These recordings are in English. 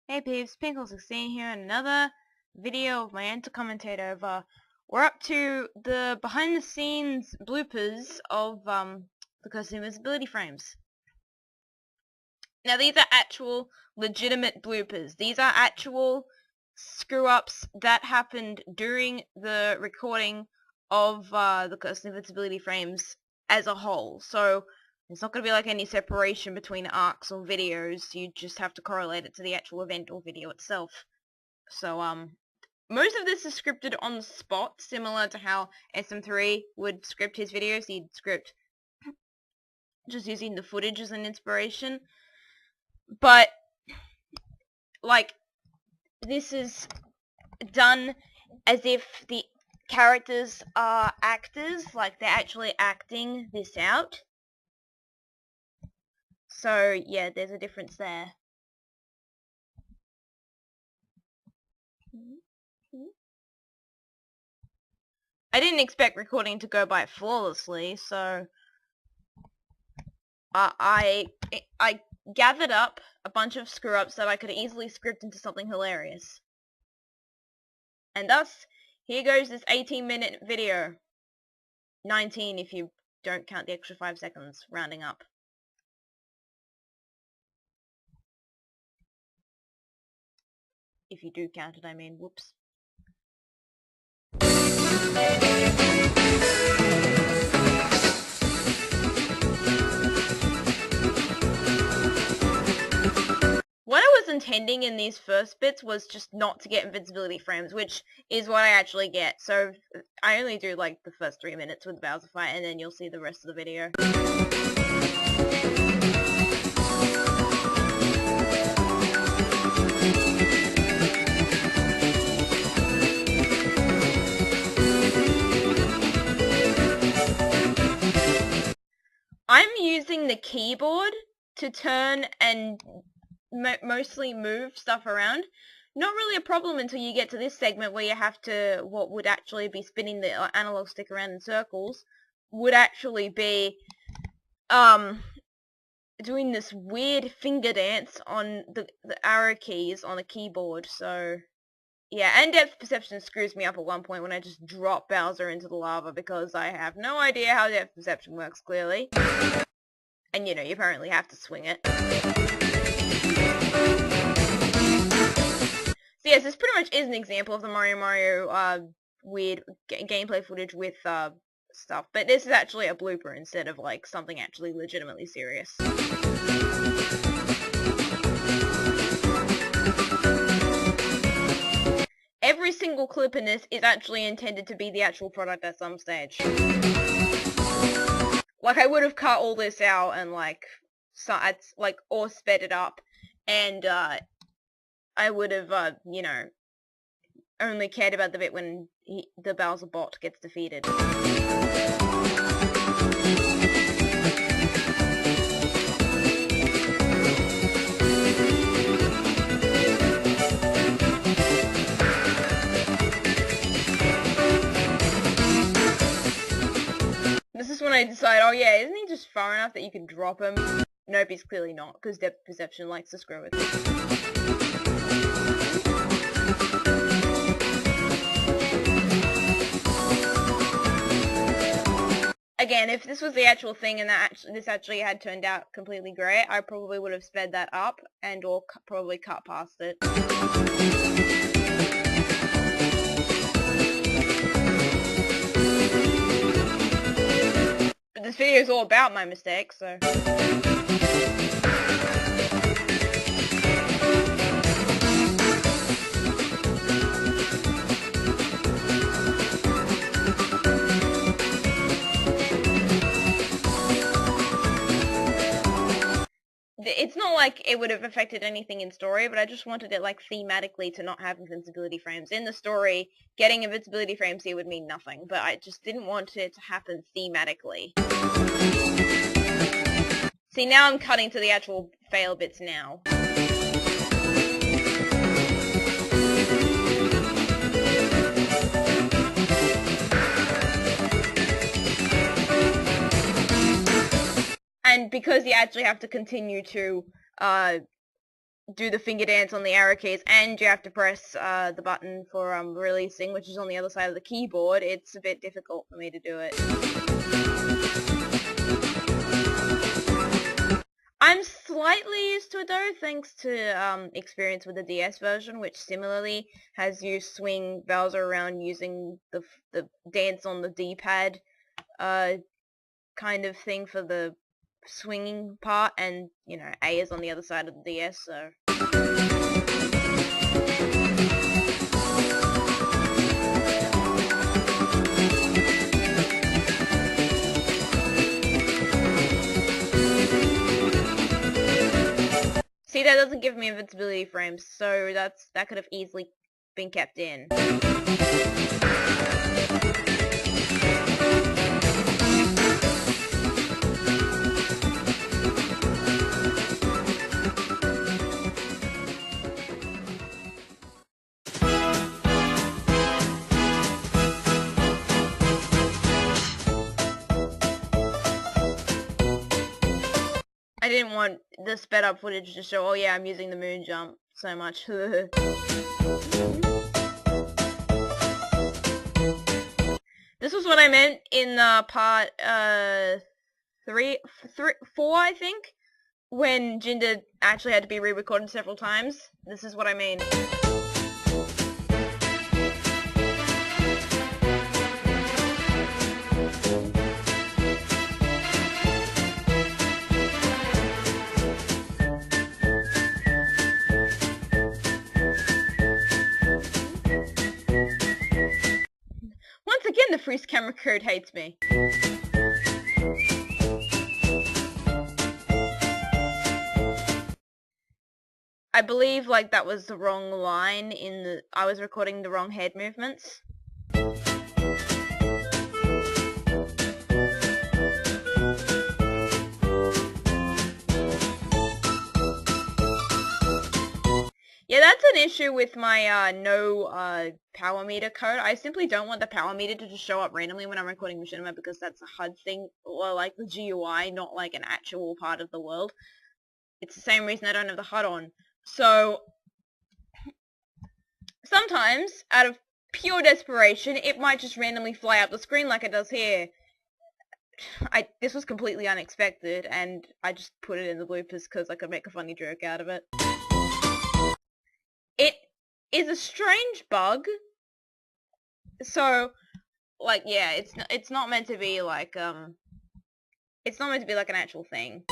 Hey peeps, Pinkolol16 here in another video of my commentate over. We're up to the behind the scenes bloopers of the Invincibility frames. Now these are actual legitimate bloopers. These are actual screw ups that happened during the recording of the Invincibility frames as a whole. So it's not going to be like any separation between arcs or videos. You just have to correlate it to the actual event or video itself. So, most of this is scripted on the spot, similar to how SM3 would script his videos. He'd script just using the footage as an inspiration. But, like, this is done as if the characters are actors, like they're actually acting this out. So, yeah, there's a difference there. I didn't expect recording to go by flawlessly, so I gathered up a bunch of screw-ups that I could easily script into something hilarious. And thus, here goes this 18-minute video. 19 if you don't count the extra 5 seconds, rounding up. If you do count it, I mean, whoops. What I was intending in these first bits was just not to get invincibility frames, which is what I actually get. So I only do like the first 3 minutes with the Bowser fight, and then you'll see the rest of the video. I'm using the keyboard to turn and mostly move stuff around. Not really a problem until you get to this segment where you have to, what would actually be spinning the analog stick around in circles, would actually be doing this weird finger dance on the arrow keys on a keyboard. So yeah, and depth perception screws me up at one point when I just drop Bowser into the lava because I have no idea how depth perception works, clearly. And you know, you apparently have to swing it. So yes, this pretty much is an example of the Mario weird gameplay footage with stuff, but this is actually a blooper instead of like something actually legitimately serious. Every single clip in this is actually intended to be the actual product at some stage. Like, I would have cut all this out and or sped it up, and I would have, you know, only cared about the bit when the Bowser bot gets defeated. This is when I decide, oh yeah, isn't he just far enough that you can drop him? Nope, he's clearly not, because depth perception likes to screw with me. Again, if this was the actual thing and this actually had turned out completely great, I probably would have sped that up and or probably cut past it. But this video is all about my mistakes, so... It's not like it would have affected anything in story, but I just wanted it, like, thematically to not have invincibility frames. In the story, getting invincibility frames here would mean nothing, but I just didn't want it to happen thematically. See, now I'm cutting to the actual fail bits now. And because you actually have to continue to do the finger dance on the arrow keys, and you have to press the button for releasing, which is on the other side of the keyboard. It's a bit difficult for me to do it. I'm slightly used to it though, thanks to experience with the DS version, which similarly has you swing Bowser around using the dance on the D-pad kind of thing for the swinging part, and you know, A is on the other side of the DS, so. See, that doesn't give me invincibility frames, so that could have easily been kept in. I didn't want the sped up footage to show, oh yeah, I'm using the moon jump so much. This was what I meant in part 4, I think, when Jinder actually had to be re-recorded several times. This is what I mean. Once again, the freeze camera code hates me. I believe, like, that was the wrong line in the... I was recording the wrong head movements. Yeah, that's an issue with my no power meter code. I simply don't want the power meter to just show up randomly when I'm recording Machinima, because that's a HUD thing, or like the GUI, not like an actual part of the world. It's the same reason I don't have the HUD on. So, sometimes, out of pure desperation, it might just randomly fly up the screen like it does here. This was completely unexpected, and I just put it in the bloopers because I could make a funny joke out of it. It is a strange bug. So, like, yeah, it's not meant to be like it's not meant to be like an actual thing.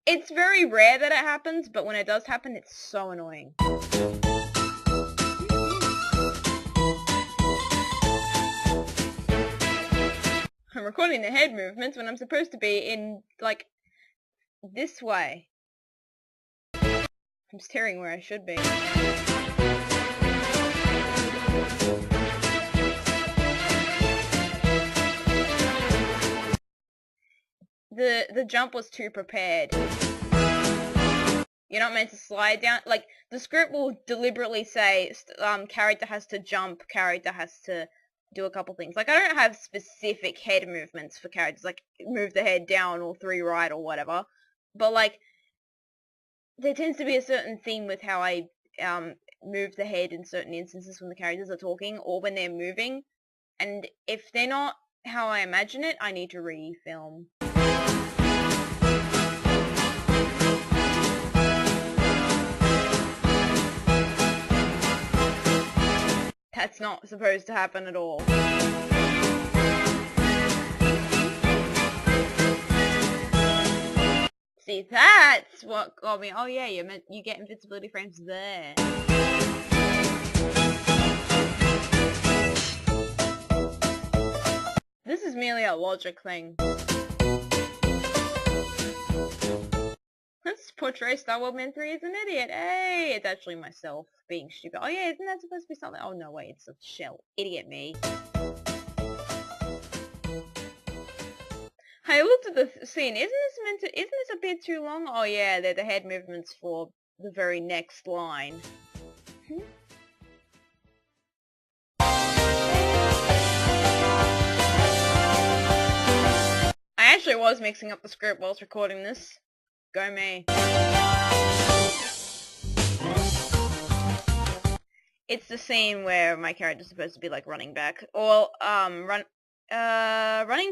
It's very rare that it happens, but when it does happen, it's so annoying. I'm recording the head movements when I'm supposed to be in, like, this way. I'm staring where I should be. The jump was too prepared. You're not meant to slide down. Like, the script will deliberately say, character has to jump, character has to do a couple things. Like, I don't have specific head movements for characters, like, move the head down or 3 right or whatever. But, like, there tends to be a certain theme with how I move the head in certain instances when the characters are talking or when they're moving. And if they're not how I imagine it, I need to re-film. That's not supposed to happen at all. See, that's what got me. Oh yeah, you get invincibility frames there. This is merely a logic thing. Let's portray Star World Man 3 as an idiot. Hey, it's actually myself being stupid. Oh yeah, isn't that supposed to be something? Oh no, wait, it's a shell. Idiot me. I looked at the scene. Isn't this a bit too long? Oh yeah, they're the head movements for the very next line. I actually was mixing up the script whilst recording this. Go me. It's the scene where my character's supposed to be like running back, or running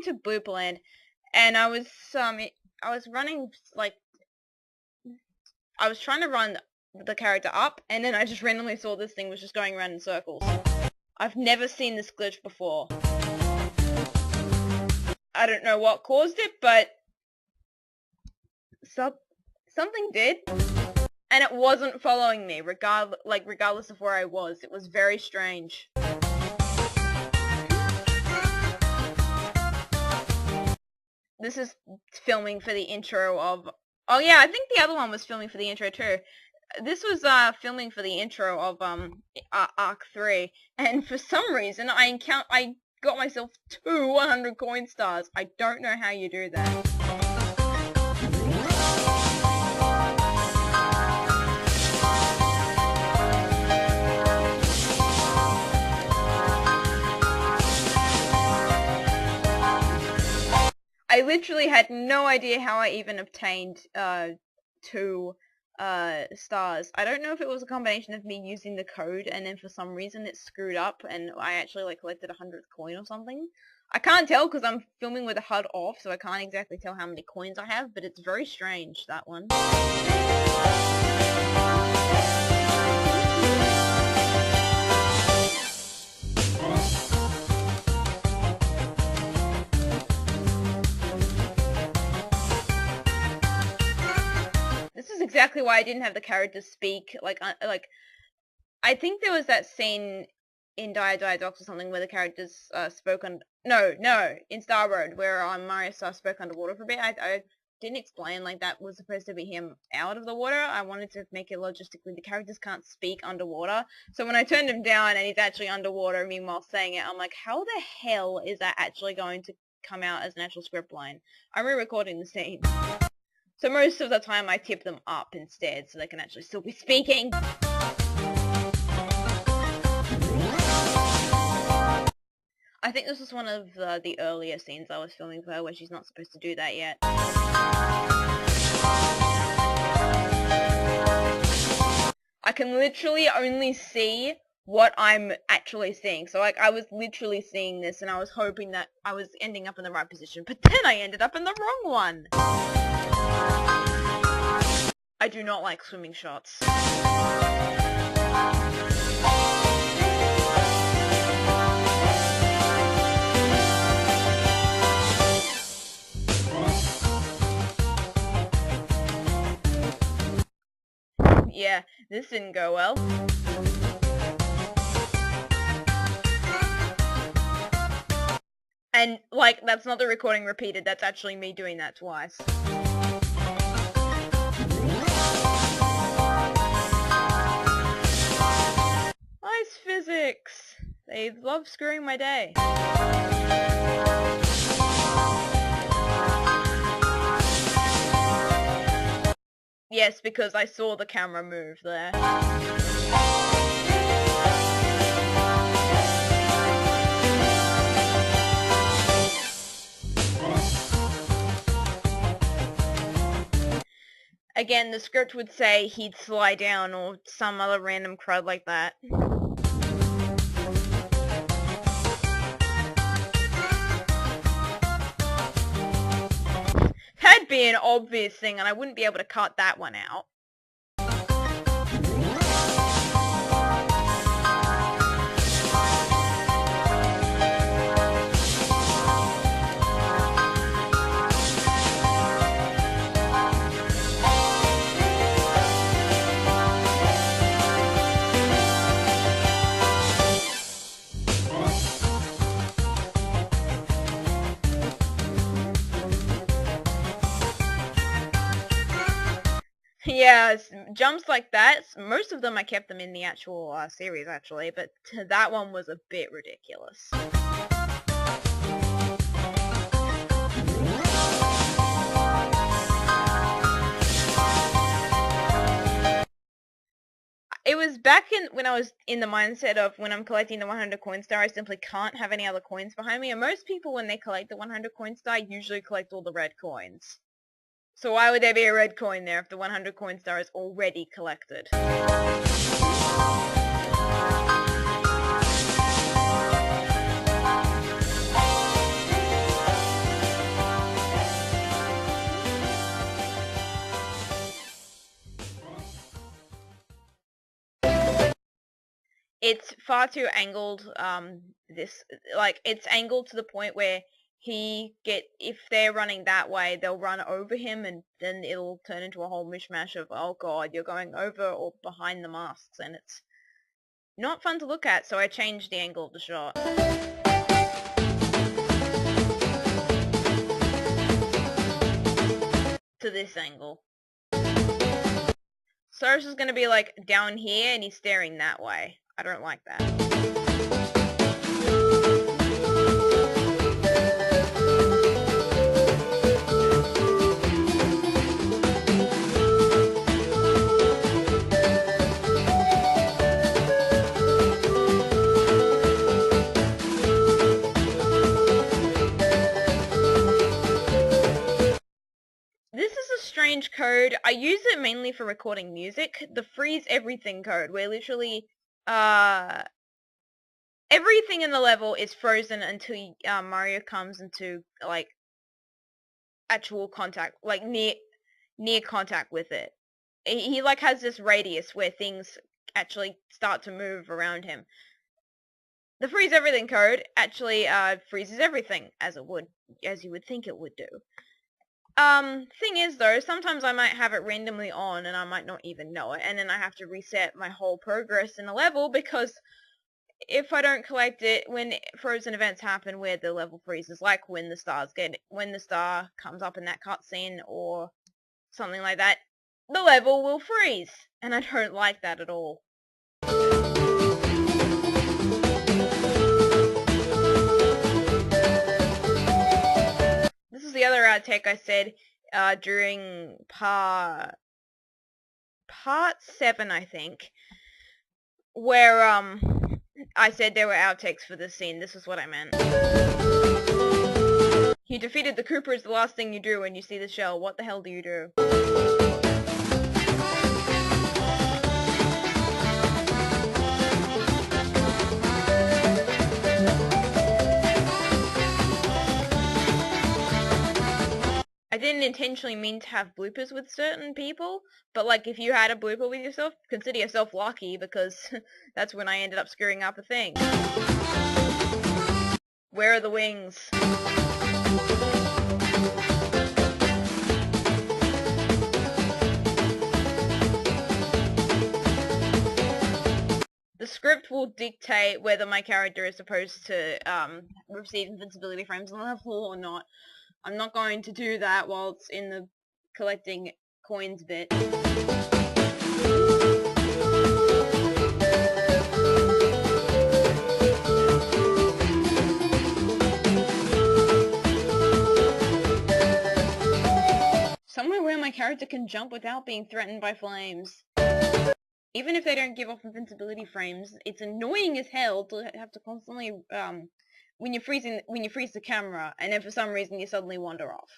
to Blooperland, and I was running like I was trying to run the character up, and then I just randomly saw this thing was just going around in circles. I've never seen this glitch before. I don't know what caused it, but something did. And it wasn't following me, regardless of where I was. It was very strange. This is filming for the intro of... Oh yeah, I think the other one was filming for the intro too. This was filming for the intro of Arc 3, and for some reason I got myself 2 100 coin stars. I don't know how you do that. I literally had no idea how I even obtained 2 stars. I don't know if it was a combination of me using the code and then for some reason it screwed up and I actually like collected 100th coin or something. I can't tell because I'm filming with the HUD off, so I can't exactly tell how many coins I have, but it's very strange, that one. This is exactly why I didn't have the characters speak. I think there was that scene in Docs or something where the characters spoke on... No, in Star Road, where Mario Star spoke underwater for a bit. I didn't explain like that was supposed to be him out of the water. I wanted to make it logistically. The characters can't speak underwater. So when I turned him down and he's actually underwater, meanwhile saying it, I'm like, how the hell is that actually going to come out as an actual script line? I'm re-recording the scene. So most of the time I tip them up instead so they can actually still be speaking. I think this was one of the earlier scenes I was filming for her where she's not supposed to do that yet. I can literally only see what I'm actually seeing. So like I was literally seeing this and I was hoping that I was ending up in the right position, but then I ended up in the wrong one. I do not like swimming shots. Yeah, this didn't go well. And, like, that's not the recording repeated, that's actually me doing that twice. Nice physics! They love screwing my day. Yes, because I saw the camera move there. Again, the script would say he'd slide down or some other random crud like that. That'd be an obvious thing and I wouldn't be able to cut that one out. Yeah, jumps like that, most of them I kept them in the actual series actually, but that one was a bit ridiculous. It was back when I was in the mindset of when I'm collecting the 100 coin star, I simply can't have any other coins behind me, and most people when they collect the 100 coin star usually collect all the red coins. So why would there be a red coin there if the 100 coin star is already collected? it's far too angled. It's angled to the point where if they're running that way, they'll run over him, and then it'll turn into a whole mishmash of, oh god, you're going over or behind the masks, and it's not fun to look at, so I changed the angle of the shot to this angle. Cyrus is gonna be like down here and he's staring that way. I don't like that. This is a strange code. I use it mainly for recording music. The freeze everything code, where literally everything in the level is frozen until Mario comes into like actual contact, like near contact with it. He like has this radius where things actually start to move around him. The freeze everything code actually freezes everything as you would think it would do. Thing is though, sometimes I might have it randomly on and I might not even know it, and then I have to reset my whole progress in a level, because if I don't collect it when frozen events happen where the level freezes, like when the star comes up in that cutscene or something like that, the level will freeze, and I don't like that at all. This is the other outtake I said during part 7, I think, where I said there were outtakes for this scene. This is what I meant. You defeated the Koopa is the last thing you do when you see the shell. What the hell do you do? I didn't intentionally mean to have bloopers with certain people, but like if you had a blooper with yourself, consider yourself lucky, because that's when I ended up screwing up a thing. Where are the wings? The script will dictate whether my character is supposed to receive invincibility frames on the level or not. I'm not going to do that while it's in the collecting coins bit. Somewhere where my character can jump without being threatened by flames. Even if they don't give off invincibility frames, it's annoying as hell to have to constantly when you freeze the camera, and then for some reason you suddenly wander off.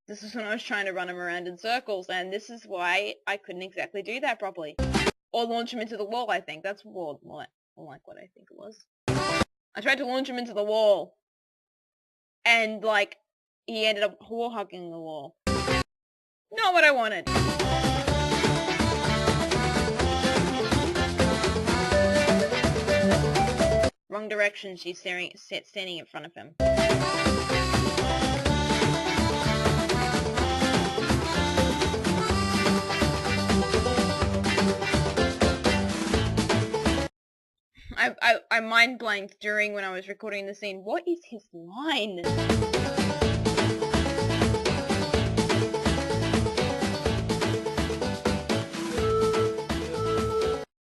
This is when I was trying to run him around in circles, and this is why I couldn't exactly do that properly. Or launch him into the wall, I think. That's more like what I think it was. I tried to launch him into the wall, and like, he ended up wall hugging the wall. Not what I wanted. Wrong direction, she's standing in front of him. I mind blanked during when I was recording the scene. What is his line?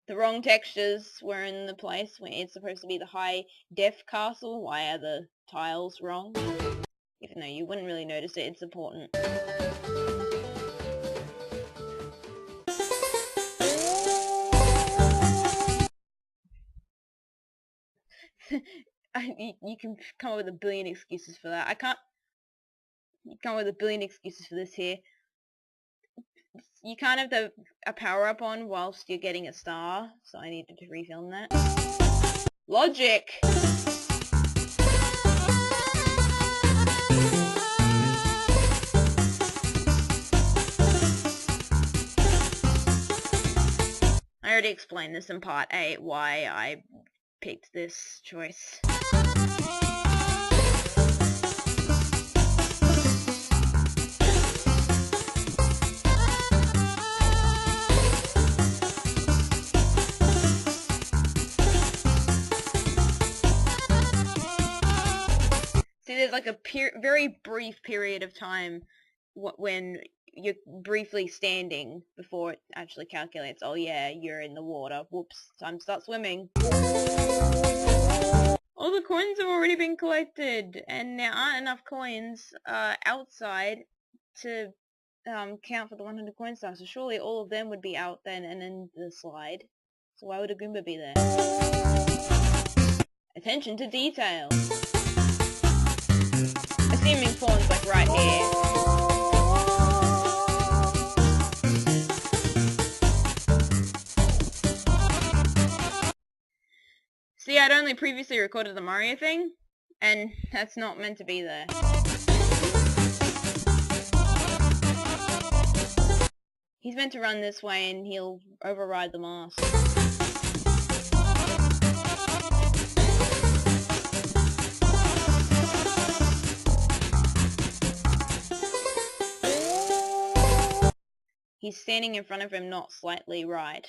The wrong textures were in the place where it's supposed to be the high def castle. Why are the tiles wrong? Even though you wouldn't really notice it, it's important. You can come up with a billion excuses for that. You come up with a billion excuses for this here. you can't have a power up on whilst you're getting a star, so I needed to refilm that. Logic! I already explained this in part 8 why I picked this choice. See, there's like a very brief period of time when you're briefly standing before it actually calculates, oh yeah, you're in the water. Whoops, time to start swimming. All the coins have already been collected, and there aren't enough coins outside to count for the 100 coin stars, so surely all of them would be out then and in the slide. So why would a Goomba be there? Attention to detail! Assuming Fawn's like right here. See, I'd only previously recorded the Mario thing, and that's not meant to be there. He's meant to run this way and he'll override the mask. He's standing in front of him, not slightly right.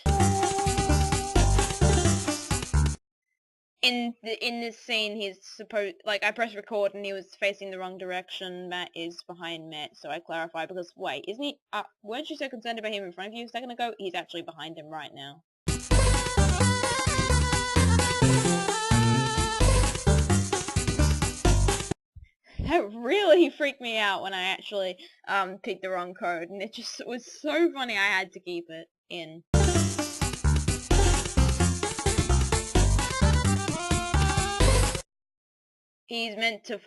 In this scene, he's supposed, like, I pressed record and he was facing the wrong direction. Matt is behind Matt, so I clarify because, wait, isn't he, weren't you so concerned about him in front of you a second ago? He's actually behind him right now. That really freaked me out when I actually, picked the wrong code, and it just was so funny I had to keep it in. He's meant to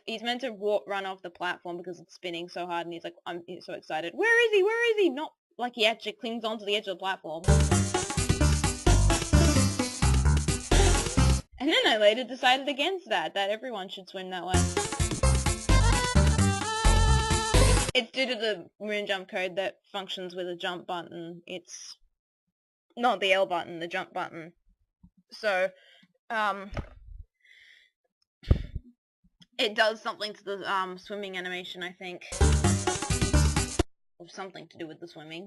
run off the platform because it's spinning so hard, and he's like, he's so excited. Where is he? Where is he? Not like he actually clings onto the edge of the platform. And then I later decided against that everyone should swim that way. It's due to the moon jump code that functions with a jump button. It's not the L button, the jump button. So, it does something to the swimming animation, I think. Or something to do with the swimming.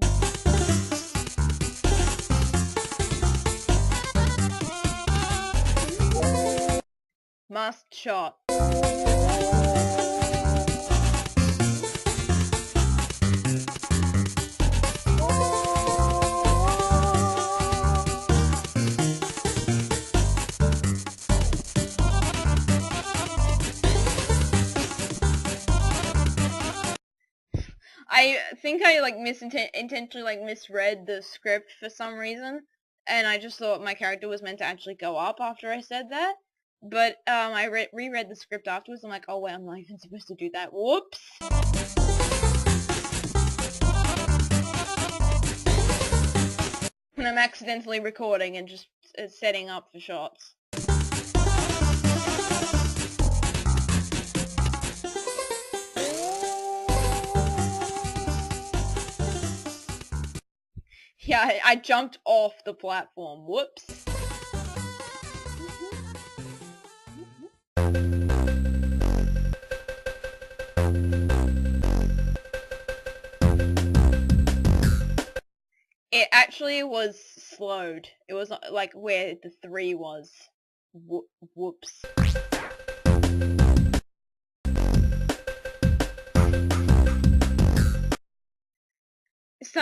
Masked shot. I think I intentionally misread the script for some reason, and I just thought my character was meant to actually go up after I said that. But I reread the script afterwards. I'm like, oh wait, I'm not even supposed to do that. Whoops. When I'm accidentally recording and just setting up for shots. Yeah, I jumped off the platform. Whoops. It actually was slowed. It was like where the 3 was. Whoops.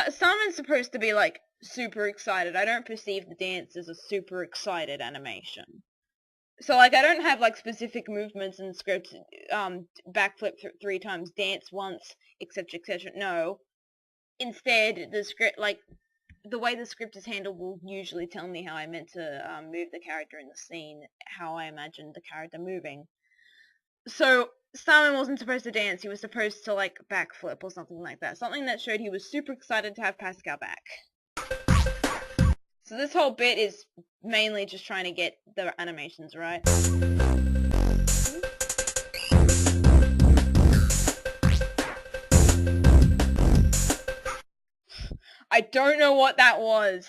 Someone's supposed to be like super excited. I don't perceive the dance as a super excited animation. So like I don't have like specific movements in the script, backflip 3 times, dance once, etc, etc. No. Instead, the script, like the way the script is handled will usually tell me how I meant to move the character in the scene, how I imagined the character moving. So Starman wasn't supposed to dance, he was supposed to, like, backflip or something like that. Something that showed he was super excited to have Pascal back. So this whole bit is mainly just trying to get the animations right. I don't know what that was.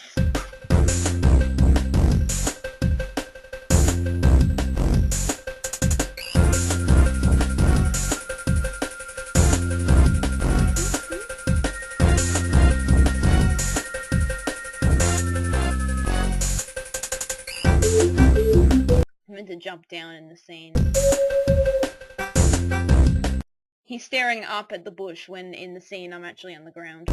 I meant to jump down in the scene. He's staring up at the bush when in the scene I'm actually on the ground.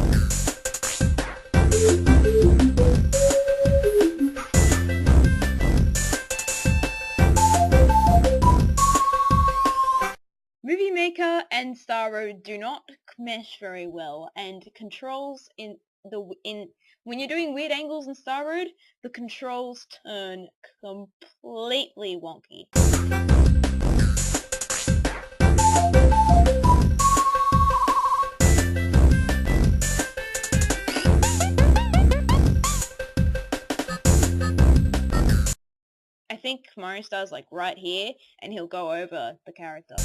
Movie Maker and Star Road do not mesh very well, and controls when you're doing weird angles in Star Road, the controls turn completely wonky. I think Mario Star's like right here, and he'll go over the character.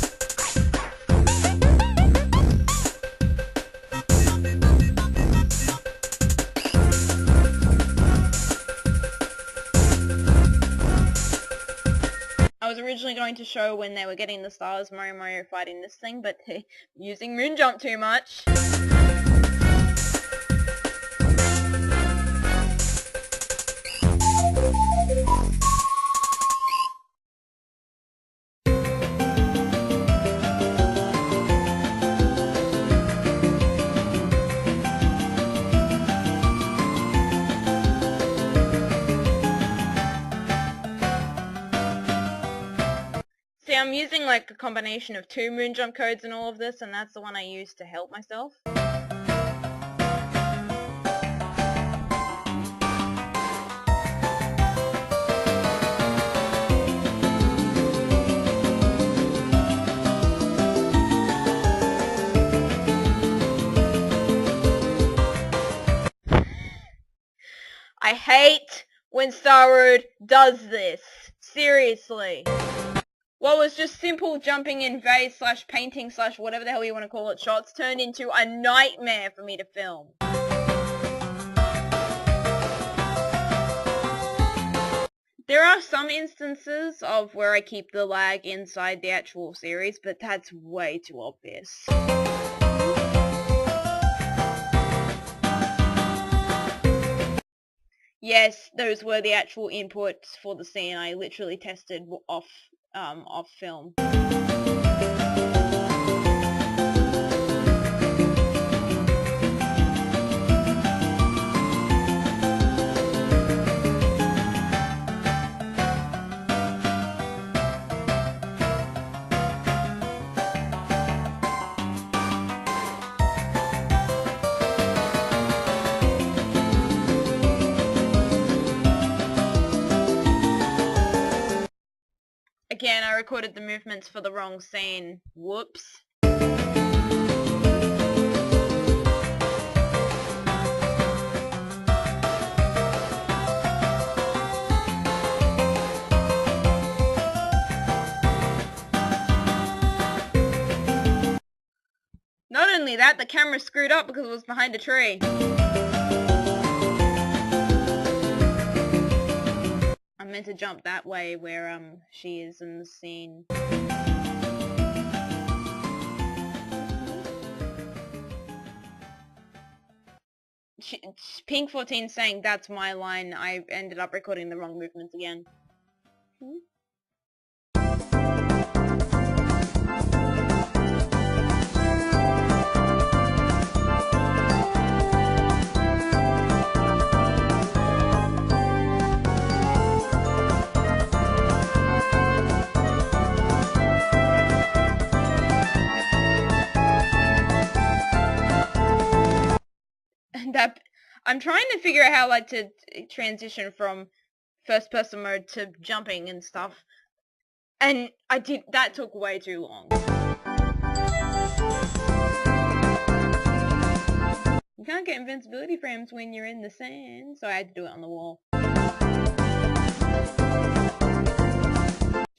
I was originally going to show when they were getting the stars, Mario fighting this thing, but they're using Moon Jump too much. See, I'm using like a combination of 2 moon jump codes in all of this, and that's the one I use to help myself. I hate when Star Road does this. Seriously. What was just simple jumping in vase / painting / whatever the hell you want to call it shots turned into a nightmare for me to film. There are some instances of where I keep the lag inside the actual series, but that's way too obvious. Yes, those were the actual inputs for the scene. I literally tested off film. Again, I recorded the movements for the wrong scene. Whoops. Not only that, the camera screwed up because it was behind a tree. I meant to jump that way where she is in the scene. Pink14 saying that's my line. I ended up recording the wrong movements again. I'm trying to figure out how like to transition from first person mode to jumping and stuff, and that took way too long. You can't get invincibility frames when you're in the sand, so I had to do it on the wall.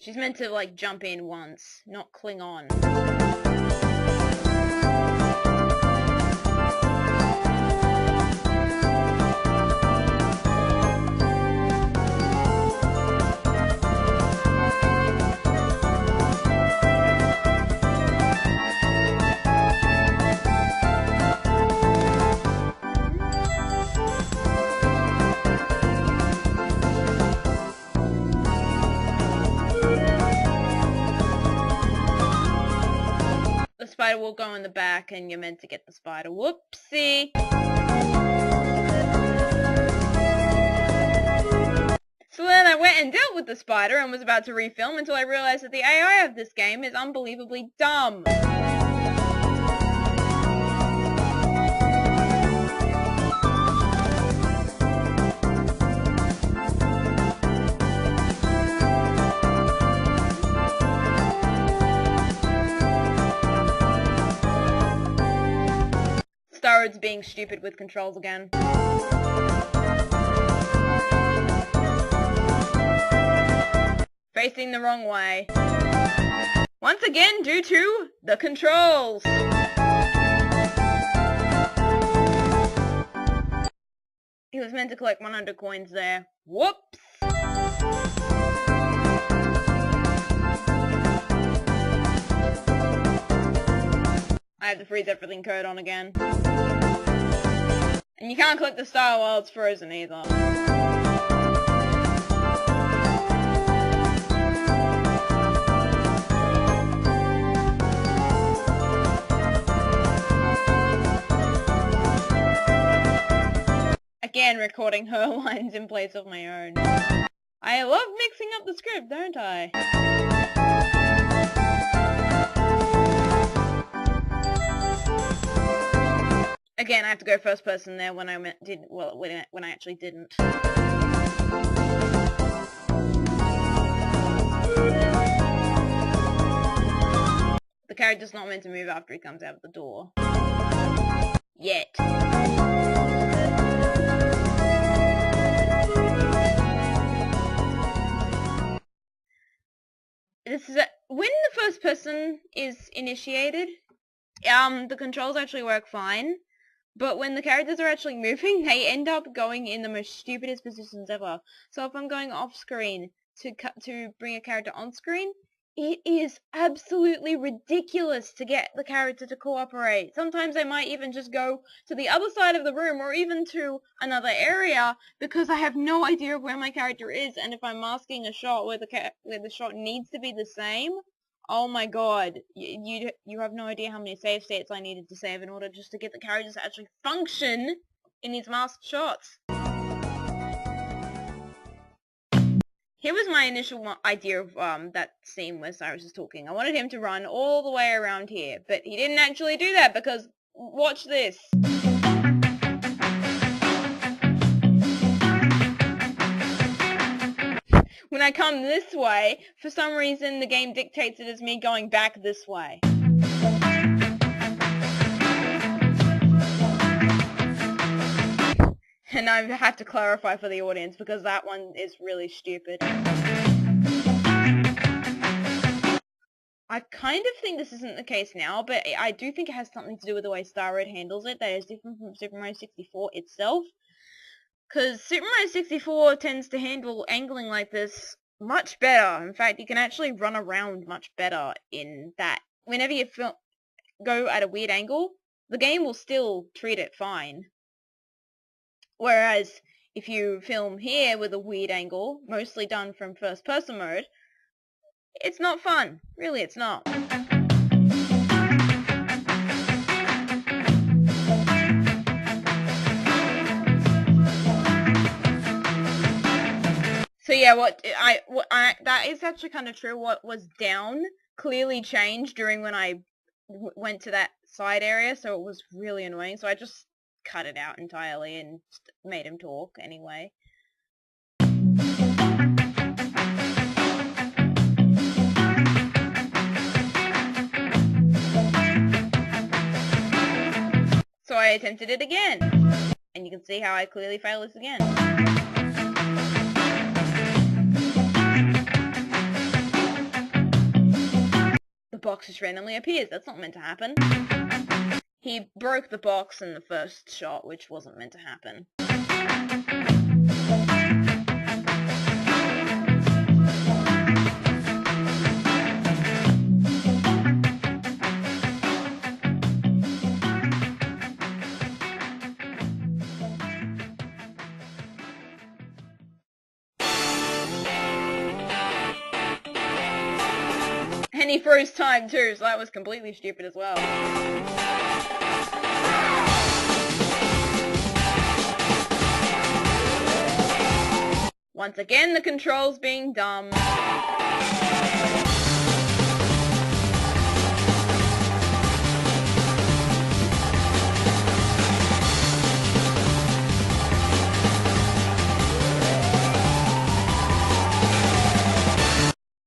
She's meant to, like, jump in once, not cling on. The spider will go in the back and you're meant to get the spider. Whoopsie! So then I went and dealt with the spider and was about to refilm until I realized that the AI of this game is unbelievably dumb. Starrod's being stupid with controls again. Facing the wrong way. Once again, due to the controls. He was meant to collect 100 coins there. Whoops! I have the freeze everything code on again. And you can't click the star while it's frozen either. Again, recording her lines in place of my own. I love mixing up the script, don't I? Again, I have to go first person there when I when I actually didn't. The character's not meant to move after he comes out of the door. Yet. When the first person is initiated, the controls actually work fine. But when the characters are actually moving, they end up going in the most stupidest positions ever. So if I'm going off screen to bring a character on screen, it is absolutely ridiculous to get the character to cooperate. Sometimes I might even just go to the other side of the room or even to another area because I have no idea of where my character is, and if I'm masking a shot where the shot needs to be the same, oh my god, you have no idea how many save states I needed to save in order just to get the characters to actually function in these masked shots. Here was my initial idea of that scene where Cyrus is talking. I wanted him to run all the way around here, but he didn't actually do that because, watch this. When I come this way, for some reason the game dictates it as me going back this way. And I have to clarify for the audience because that one is really stupid. I kind of think this isn't the case now, but I do think it has something to do with the way Starrod handles it that is different from Super Mario 64 itself. Because Super Mario 64 tends to handle angling like this much better. In fact, you can actually run around much better in that. Whenever you go at a weird angle, the game will still treat it fine. Whereas, if you film here with a weird angle, mostly done from first person mode, it's not fun. Really, it's not. So yeah, that is actually kind of true. What was down clearly changed during when I went to that side area, so it was really annoying. So I just cut it out entirely and made him talk anyway. So I attempted it again. And you can see how I clearly failed this again. The box just randomly appears. That's not meant to happen. He broke the box in the first shot, which wasn't meant to happen. And he froze time too, so that was completely stupid as well. Once again, the controls being dumb.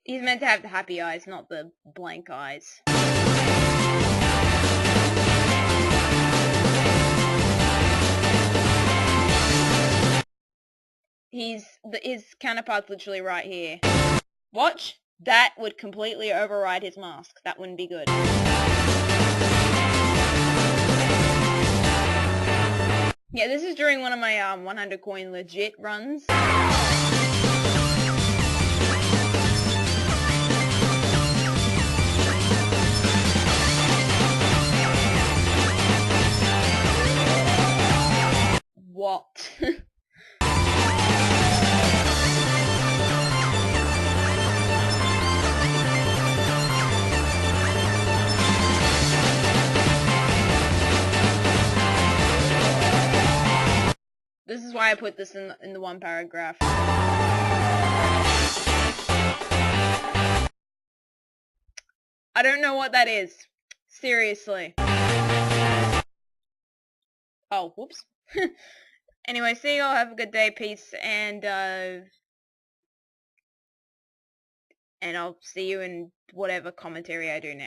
He's meant to have the happy eyes, not the blank eyes. His counterpart's literally right here. Watch. That would completely override his mask. That wouldn't be good. Yeah, this is during one of my 100 coin legit runs. What? This is why I put this in the one paragraph. I don't know what that is. Seriously. Oh, whoops. Anyway, see y'all, have a good day, peace, and I'll see you in whatever commentary I do next.